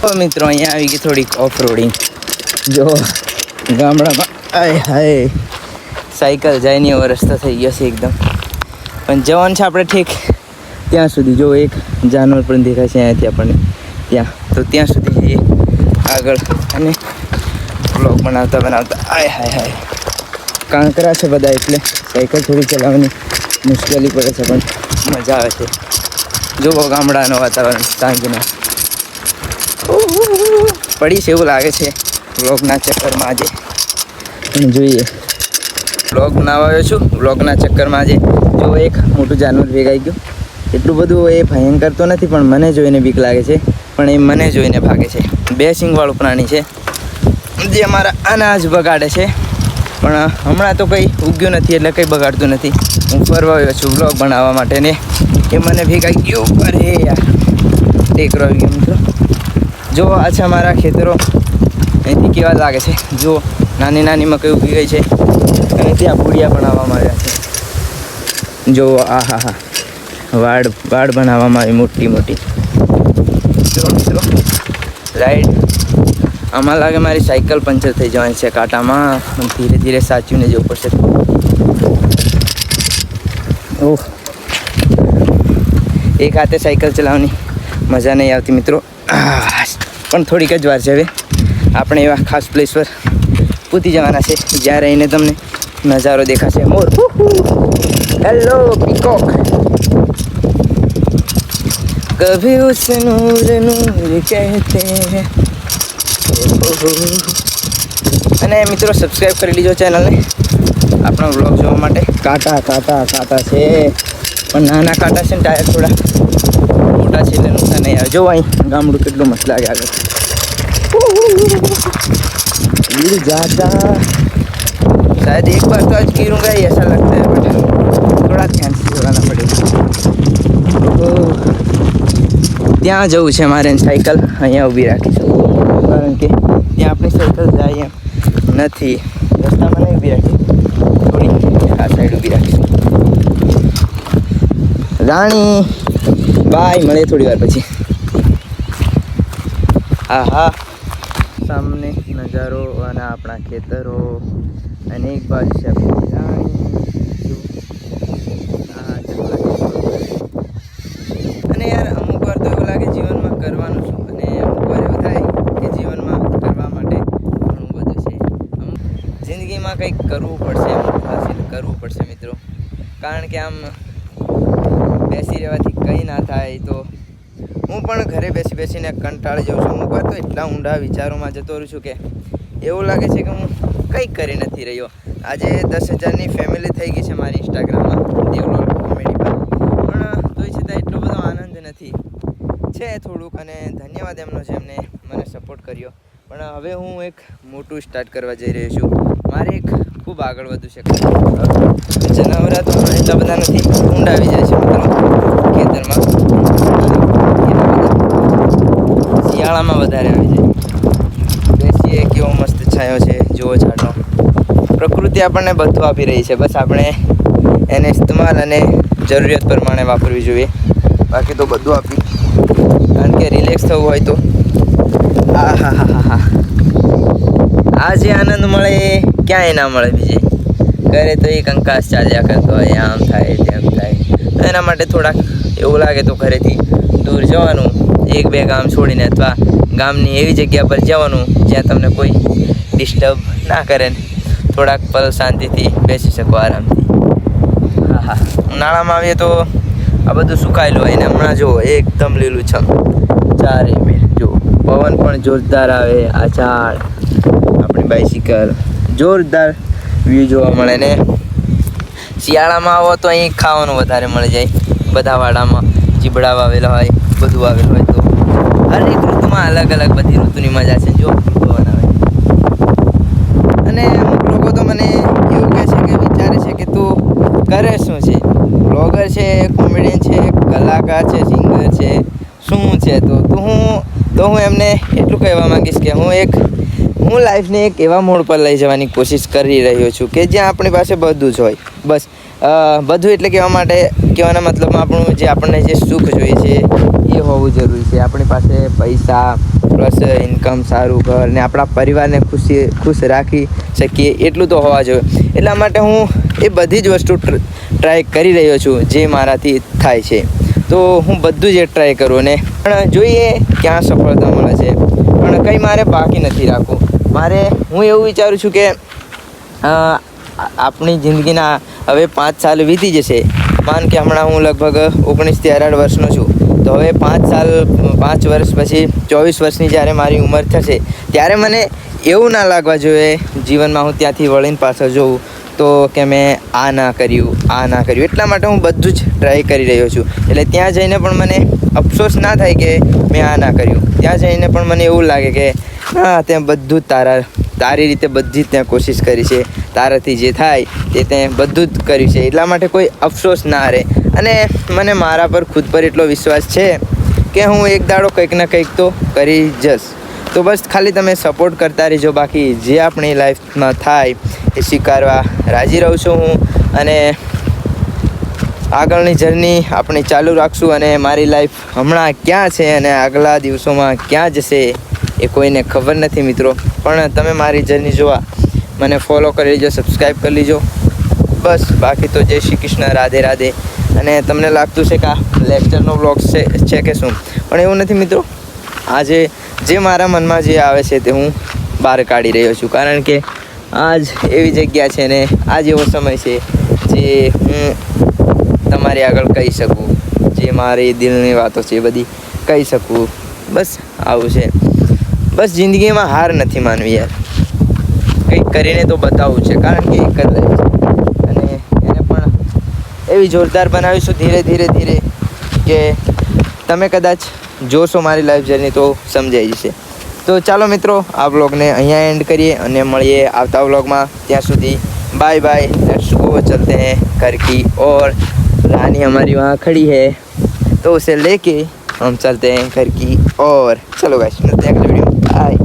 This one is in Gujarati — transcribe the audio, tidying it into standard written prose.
મિત્રો અહીંયા આવી ગઈ થોડીક ઓફ રોડિંગ. જો ગામડામાં આય હાય સાયકલ જાય નહીં એવો રસ્તો થઈ ગયો છે એકદમ. પણ જવાનું છે આપણે ઠીક ત્યાં સુધી. જો એક જાનવર પણ દેખાય છે અહીંયાથી આપણને ત્યાં, તો ત્યાં સુધી જઈએ આગળ અને બ્લોગ બનાવતા આય હાય હાય કાંકરા છે બધા, એટલે સાયકલ થોડી ચલાવવાની મુશ્કેલી પડે છે પણ મજા આવે છે. જુઓ ગામડાનું વાતાવરણ સાંજના પડી છે એવું લાગે છે બ્લોગના ચક્કરમાં આજે. અને જોઈએ બ્લોગ બનાવવા આવ્યો છું. બ્લોગના ચક્કરમાં આજે જો એક મોટું જાનવર ભેગાઈ ગયું. એટલું બધું એ ભયંકર તો નથી પણ મને જોઈને બીક લાગે છે, પણ એ મને જોઈને ભાગે છે. 2 સિંગવાળું પ્રાણી છે જે અમારા અનાજ બગાડે છે, પણ હમણાં તો કંઈ ઉગ્યું નથી એટલે કંઈ બગાડતું નથી. હું ફરવા આવ્યો છું બ્લોગ બનાવવા માટે ને એ મને ભેગાઈ ગયું. અરે યાર ટેકરો આવી ગયો મિત્રો. જો આ છે અમારા ખેતરો. અહીંથી કેવા લાગે છે. જો નાની નાની મકાઈ ઉગી ગઈ છે અને ત્યાં પૂડિયા બનાવવામાં આવ્યા છે. જો આ હા હા વાડ બનાવવામાં આવી મોટી મોટી. જો મિત્રો રાઈડ આમાં લાગે મારી સાયકલ પંચર થઈ જવાની છે કાંટામાં. ધીરે ધીરે સાચવીને જવું પડશે. ઓહ એક હાથે સાયકલ ચલાવવાની મજા નહીં આવતી મિત્રો, પણ થોડીક જ વાર છે. હવે આપણે એવા ખાસ પ્લેસ પર પૂતી જવાના છે જ્યાં રહીને તમને નજારો દેખાશે. મોર હેલો પીકોક કભી ઉસ નૂર નૂર કહેતે હૈ. અને મિત્રો સબસ્ક્રાઈબ કરી લીજો ચેનલને આપણો વ્લોગ જોવા માટે. કાંટા છે પણ નાના કાંટા છે ને ટાયર થોડા મોટા છે એટલે નુકસાન નહીં આવે. જો અહીં ગામડું કેટલું મસ્ત લાગે આગળ. गिर जाता शायद एक बार तो आज गिरूंगा ही ऐसा लगता है, बट थोड़ा ध्यान से चलाना पड़ेगा. ત્યાં જવું છે મારે. સાયકલ અહીંયા ઊભી રાખીશું કારણ કે ત્યાં આપણી સાયકલ જાય એમ નથી. રસ્તામાં નહીં ઊભી રાખી, થોડી આ સાઈડ ઊભી રાખીશું. રાણી બાય, મળે થોડી વાર પછી. હા હા સામને નજારો અને આપણા ખેતરો અને એક બાજુ છે આપણી રાણી. અને યાર અમુક વાર તો એવું લાગે જીવનમાં કરવાનું શું, અને અમુક વાર એવું થાય કે જીવનમાં કરવા માટે ઘણું બધું છે. જિંદગીમાં કંઈક કરવું પડશે, હાસિલ કરવું પડશે મિત્રો. કારણ કે આમ બેસી રહેવાથી કંઈ ના થાય. તો હું પણ ઘરે બેસીને કંટાળી જાઉં છું. અમુક વાર તો એટલા ઊંડા વિચારોમાં જતો રહું છું કે એવું લાગે છે કે હું કંઈ કરી નથી રહ્યો. આજે 10,000ની ફેમિલી થઈ ગઈ છે મારી ઇન્સ્ટાગ્રામમાં દેવલોલ કોમેડી પર, પણ તોય છતાં એટલો બધો આનંદ નથી. છે થોડુંક, અને ધન્યવાદ એમનો છે, એમને મને સપોર્ટ કર્યો. પણ હવે હું એક મોટું સ્ટાર્ટ કરવા જઈ રહ્યો છું. મારે એક ખૂબ આગળ વધુ છે. જનાવરા તો એટલા બધા નથી, ઊંડા આવી જાય છે મિત્રો ખેતરમાં. શિયાળામાં વધારે આવી જાય. બેસીએ કેવો મસ્ત છાંયો છે, જુઓ ઝાડનો. પ્રકૃતિ આપણને બધું આપી રહી છે, બસ આપણે એને ઇસ્તેમાલ અને જરૂરિયાત પ્રમાણે વાપરવી જોઈએ. બાકી તો બધું આપી, કારણ કે રિલેક્સ થવું હોય તો આ હા હા હા હા આ જે આનંદ મળે ક્યાંય ના મળે બીજે. ઘરે તો એક કંકાસ ચાલ્યા કરતો હોય, આમ થાય તેમ થાય. તો એના માટે થોડાક એવું લાગે તો ઘરેથી દૂર જવાનું, 1-2 ગામ છોડીને, અથવા ગામની એવી જગ્યા પર જવાનું જ્યાં તમને કોઈ ડિસ્ટર્બ ના કરે ને થોડાક પલ શાંતિથી બેસી શકો આરામથી. હા હા ઉનાળામાં આવીએ તો આ બધું સુકાયેલું હોય ને હમણાં જુઓ એકદમ લીલુંછમ ચારે મેં. જો પવન પણ જોરદાર આવે. આ ઝાડ, આપણી બાઇસિકલ, જોરદાર વ્યૂ જોવા મળે. ને શિયાળામાં આવો તો અહીં ખાવાનું વધારે મળી જાય. બધા વાડામાં ચીબડા વાવેલા હોય, બધું વાવેલું હોય. તો હરેક ઋતુમાં અલગ અલગ બધી ઋતુની મજા છે. જો પવન આવે. અને અમુક લોકો તો મને એવું કહે છે કે વિચારે છે કે તું કરે શું છે, બ્લોગર છે, કોમેડિયન છે, કલાકાર છે, સિંગર છે, શું છે? તો હું એમને એટલું કહેવા માંગીશ કે હું લાઈફને એક એવા મોડ પર લઈ જવાની કોશિશ કરી રહ્યો છું કે જ્યાં આપણી પાસે બધું જ હોય. બસ બધું એટલે કહેવાના મતલબમાં આપણને જે સુખ જોઈએ છે એ હોવું જરૂરી છે. આપણી પાસે પૈસા પ્લસ ઇન્કમ, સારું ઘર ને આપણા પરિવારને ખુશ રાખી શકીએ એટલું તો હોવા જોઈએ. એટલા માટે હું એ બધી જ વસ્તુ ટ્રાય કરી રહ્યો છું જે મારાથી થાય છે. તો હું બધું જ ટ્રાય કરું ને પણ જોઈએ ક્યાં સફળતા મળે છે. પણ કંઈ મારે બાકી નથી રાખવું. હું એવું વિચારું છું કે આપણી જિંદગીના હવે 5 સાલ વીતી જશે. માન કે હમણાં હું લગભગ 19 થી 18 વર્ષનો છું. તો હવે 5 વર્ષ પછી 24 વર્ષની જ્યારે મારી ઉંમર થશે ત્યારે મને એવું ના લાગવા જોઈએ જીવનમાં હું ત્યાંથી વળીને પાછળ જોઉં તો કે મેં આ ના કર્યું. એટલા માટે હું બધું જ ટ્રાય કરી રહ્યો છું. એટલે ત્યાં જઈને પણ મને અફસોસ ના થાય કે મેં આ ના કર્યું. ત્યાં જઈને પણ મને એવું લાગે કે હા, ત્યાં બધું જ તારી રીતે બધી જ ત્યાં કોશિશ કરી છે. તારાથી જે થાય તે બધું જ કર્યું છે. એટલા માટે કોઈ અફસોસ ના રહે. અને મને મારા પર ખુદ પર એટલો વિશ્વાસ છે કે હું એક દાડો કંઈક ના કંઈક તો કરી જઈશ. તો બસ ખાલી તમે સપોર્ટ કરતા રહેજો. બાકી જે આપણી લાઈફમાં થાય એ સ્વીકારવા રાજી રહું છું હું. અને આગળની જર્ની આપણે ચાલુ રાખશું. અને મારી લાઈફ હમણાં ક્યાં છે અને આગલા દિવસોમાં ક્યાં જશે એ કોઈને ખબર નથી મિત્રો. પણ તમે મારી જર્ની જોવા મને ફોલો કરી લેજો, સબસ્ક્રાઈબ કરી લેજો. બસ બાકી તો જય શ્રી કૃષ્ણ, રાધે રાધે. અને તમને લાગતું છે કે આ લેક્ચરનો બ્લોગ છે કે શું, પણ એવું નથી મિત્રો. આજે જે મારા મનમાં જે આવે છે તે હું બહાર કાઢી રહ્યો છું. કારણ કે આજ એવી જગ્યા છે ને આજ એવો સમય છે જે હું તમારી આગળ કહી શકું, જે મારી દિલની વાતો છે એ બધી કહી શકું. બસ આવું છે. બસ જિંદગીમાં હાર નથી માનવી યાર, કંઈક કરીને તો બતાવવું છે. કારણ કે એક જ લાઈફ છે અને એને પણ એવી જોરદાર બનાવીશું ધીરે ધીરે કે તમે કદાચ જોશો મારી લાઈફ જર્ની તો સમજાઈ જશે. તો ચાલો મિત્રો, આ વ્લોગને અહીંયા એન્ડ કરીએ અને મળીએ આવતા વ્લોગમાં. ત્યાં સુધી बाय बाय. लेट्स गो, चलते हैं घर की ओर. रानी हमारी वहाँ खड़ी है तो उसे लेके हम चलते हैं घर की ओर. चलो गाइस, मिलते हैं अगले वीडियो में. बाय.